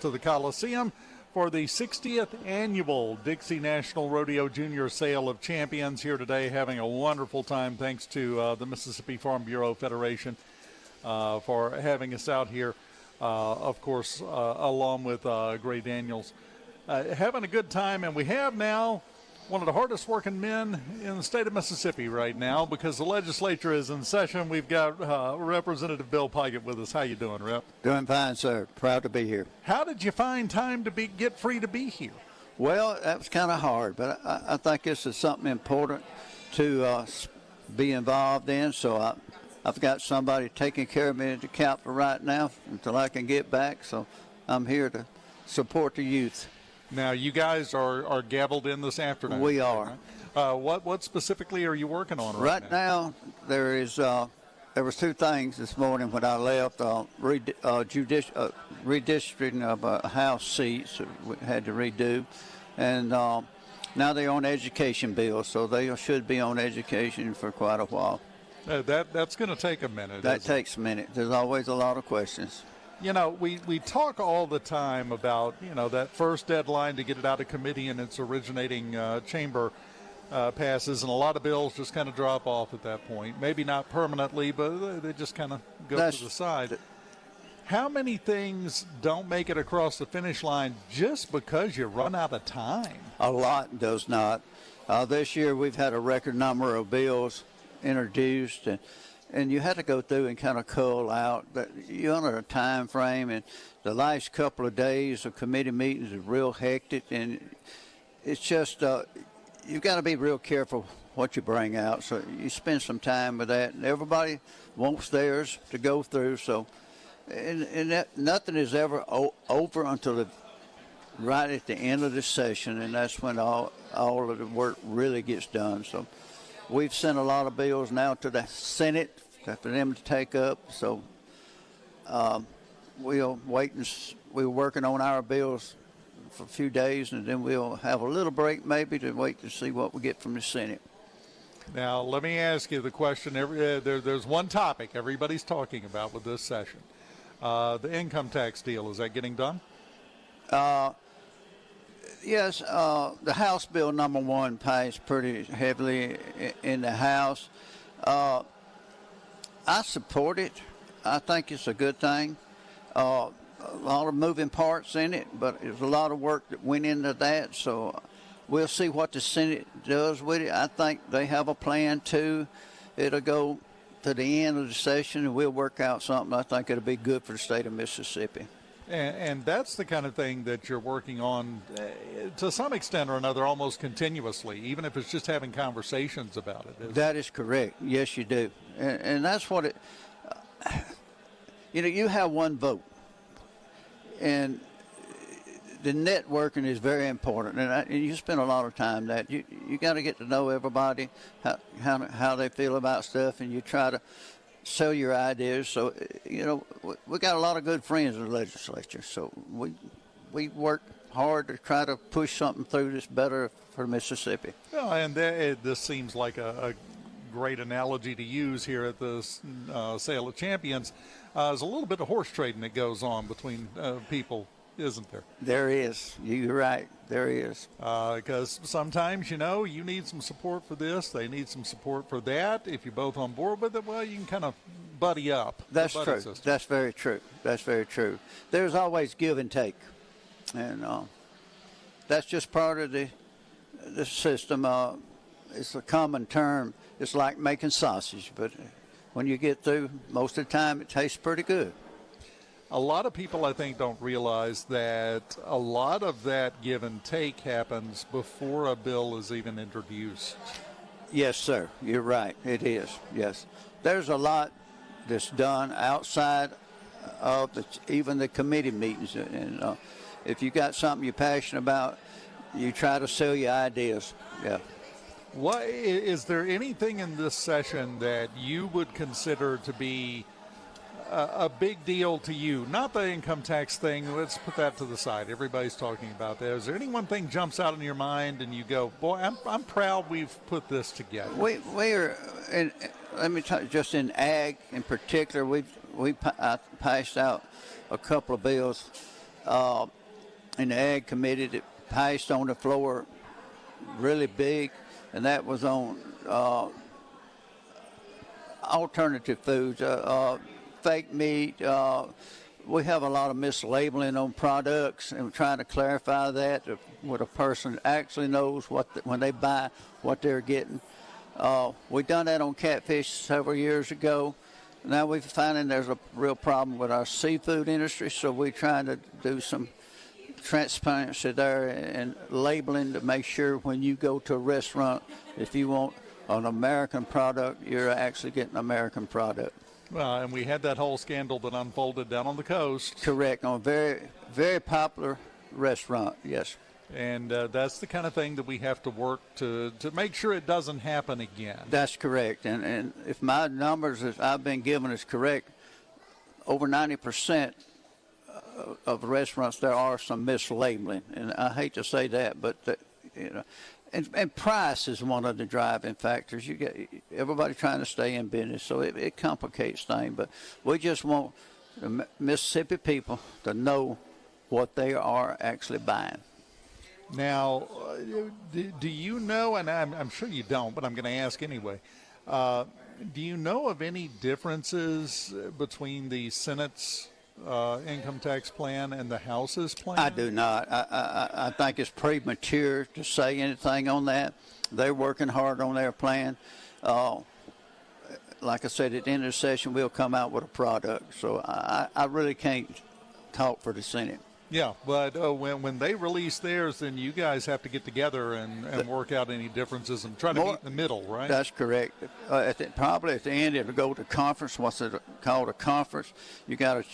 To the Coliseum for the 60th annual Dixie National Rodeo Junior Sale of Champions here today, having a wonderful time. Thanks to the Mississippi Farm Bureau Federation for having us out here, of course, along with Gray Daniels. Having a good time, and we have now one of the hardest working men in the state of Mississippi right now because the legislature is in session. We've got Representative Bill Pigott with us. How you doing, Rep? Doing fine, sir. Proud to be here. How did you find time to get free to be here? Well, that was kind of hard, but I think this is something important to be involved in, so I've got somebody taking care of me at the Capitol right now until I can get back, so I'm here to support the youth. Now, you guys are gavelled in this afternoon. We are. Right? What specifically are you working on right now? There was two things this morning when I left. Redistricting of House seats we had to redo, and now they're on education bills, so they should be on education for quite a while. That's going to take a minute. That takes a minute. There's always a lot of questions. You know, we talk all the time about, that first deadline to get it out of committee and its originating chamber passes, and a lot of bills just kind of drop off at that point. Maybe not permanently, but they just kind of go to the side. How many things don't make it across the finish line just because you run out of time? A lot does not. This year we've had a record number of bills introduced, and you had to go through and kind of cull out. You're under a time frame, and the last couple of days of committee meetings are real hectic, and it's just you've got to be real careful what you bring out. So you spend some time with that, and everybody wants theirs to go through. So, and nothing is ever over until right at the end of the session, and that's when all of the work really gets done. So. We've sent a lot of bills now to the Senate for them to take up. So we'll wait and we're working on our bills for a few days, and then we'll have a little break maybe to wait to see what we get from the Senate. Now, let me ask you the question. There's one topic everybody's talking about with this session. The income tax deal, is that getting done? Yes, the House Bill number 1 passed pretty heavily in the House. I support it. I think it's a good thing. A lot of moving parts in it, but there's a lot of work that went into that, so we'll see what the Senate does with it. I think they have a plan, too. It'll go to the end of the session, and we'll work out something. I think it'll be good for the state of Mississippi. And that's the kind of thing that you're working on to some extent or another almost continuously, even if it's just having conversations about it. That is correct. Yes, you do. And that's what it you have one vote. And the networking is very important. And you spend a lot of time that. You got to get to know everybody, how they feel about stuff, and you try to sell your ideas. So, we got a lot of good friends in the legislature. So we work hard to try to push something through that's better for Mississippi. Well, and this seems like a great analogy to use here at the Sale of Champions. There's a little bit of horse trading that goes on between people, isn't there? There is. You're right. There is. Because sometimes, you need some support for this. They need some support for that. If you're both on board with it, well, you can kind of buddy up. That's true. System. That's very true. That's very true. There's always give and take. And that's just part of the system. It's a common term. It's like making sausage. But when you get through, most of the time it tastes pretty good. A lot of people, I think, don't realize that a lot of that give and take happens before a bill is even introduced. Yes, sir. You're right. It is. Yes. There's a lot that's done outside of even the committee meetings. And if you got something you're passionate about, you try to sell your ideas. Yeah. Is there anything in this session that you would consider to be a big deal to you? Not the income tax thing. Let's put that to the side. Everybody's talking about that. Is there any one thing jumps out in your mind and you go, boy, I'm proud we've put this together? We are, and let me tell you, just in ag in particular, we passed out a couple of bills in the Ag Committee that passed on the floor really big, and that was on alternative foods, fake meat. We have a lot of mislabeling on products, and we're trying to clarify that what a person actually knows when they buy what they're getting. We done that on catfish several years ago. Now we're finding there's a real problem with our seafood industry, so we're trying to do some transparency there and labeling to make sure when you go to a restaurant, if you want an American product, you're actually getting an American product. Well, and we had that whole scandal that unfolded down on the coast. Correct, on a very, very popular restaurant, yes. And that's the kind of thing that we have to work to make sure it doesn't happen again. That's correct. And if my numbers that I've been given is correct, over 90% of restaurants there are some mislabeling. And I hate to say that, but and price is one of the driving factors. You get everybody trying to stay in business, so it complicates things. But we just want the Mississippi people to know what they are actually buying. Now, do you know, and I'm sure you don't, but I'm going to ask anyway, do you know of any differences between the Senate's income tax plan and the House's plan? I do not. I think it's premature to say anything on that. They're working hard on their plan. Like I said, at the end of the session, we'll come out with a product. So I really can't talk for the Senate. Yeah, but when they release theirs, then you guys have to get together and work out any differences and try to meet in the middle, right? That's correct. Probably at the end, it'll go to conference. What's it called, a conference? You got a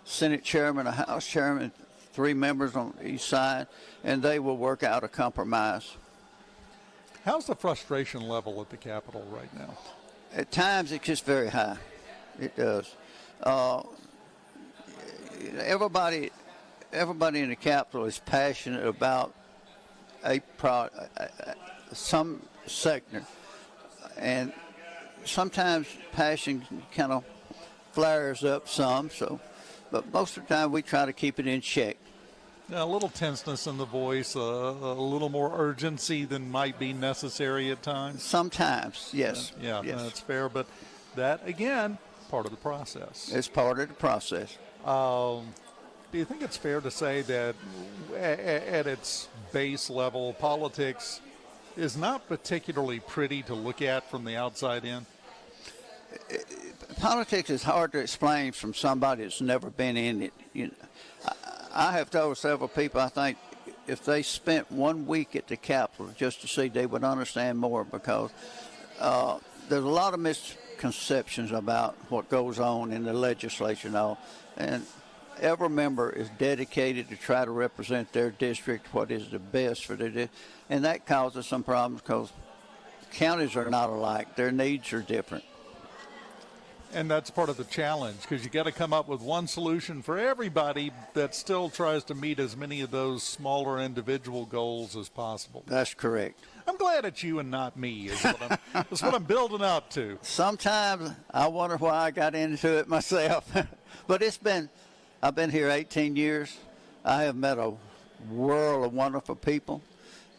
Senate chairman, a House chairman, 3 members on each side, and they will work out a compromise. How's the frustration level at the Capitol right now? At times, it gets very high. It does. Everybody in the Capitol is passionate about some sector, and sometimes passion kind of flares up some. But most of the time we try to keep it in check. A little tenseness in the voice, a little more urgency than might be necessary at times. Sometimes, yes. Yeah, yes. That's fair, but that again, part of the process. It's part of the process. Do you think it's fair to say that at its base level, politics is not particularly pretty to look at from the outside in? Politics is hard to explain from somebody that's never been in it. I have told several people, I think if they spent 1 week at the Capitol just to see, they would understand more, because there's a lot of misconceptions about what goes on in the legislature now. And every member is dedicated to try to represent their district, what is the best for their district. And that causes some problems because counties are not alike. Their needs are different. And that's part of the challenge, because you got to come up with one solution for everybody that still tries to meet as many of those smaller individual goals as possible. That's correct. I'm glad it's you and not me is what I'm building up to. Sometimes I wonder why I got into it myself. But I've been here 18 years. I have met a world of wonderful people.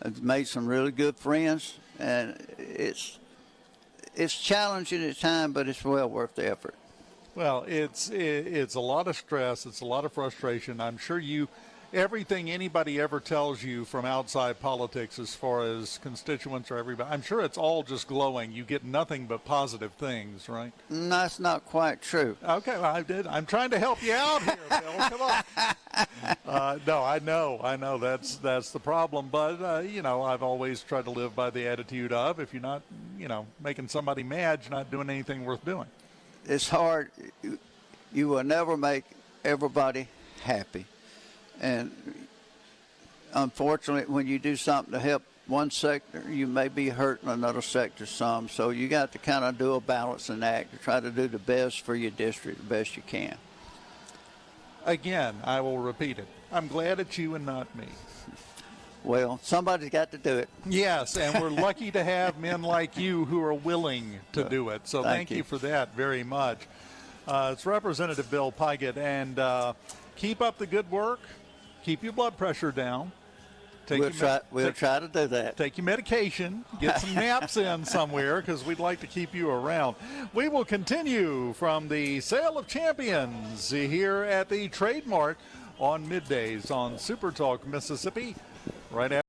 I've made some really good friends, and it's challenging at times, but it's well worth the effort. Well, it's a lot of stress. It's a lot of frustration. I'm sure everything anybody ever tells you from outside politics as far as constituents or everybody, I'm sure it's all just glowing. You get nothing but positive things, right? No, that's not quite true. Okay, well, I'm trying to help you out here, Bill. Come on. No, I know that's the problem. But, I've always tried to live by the attitude of, if you're not, making somebody mad, you're not doing anything worth doing. It's hard. You will never make everybody happy. And unfortunately, when you do something to help one sector, you may be hurting another sector some. So you got to kind of do a balancing act to try to do the best for your district the best you can. Again, I will repeat it. I'm glad it's you and not me. Well, somebody's got to do it. Yes, and we're lucky to have men like you who are willing to do it. So thank you for that very much. It's Representative Bill Pigott, and keep up the good work. keep your blood pressure down. We'll try to do that. Take your medication, get some naps in somewhere, because we'd like to keep you around. We will continue from the Sale of Champions here at the Trade Mart on Middays on SuperTalk Mississippi right after.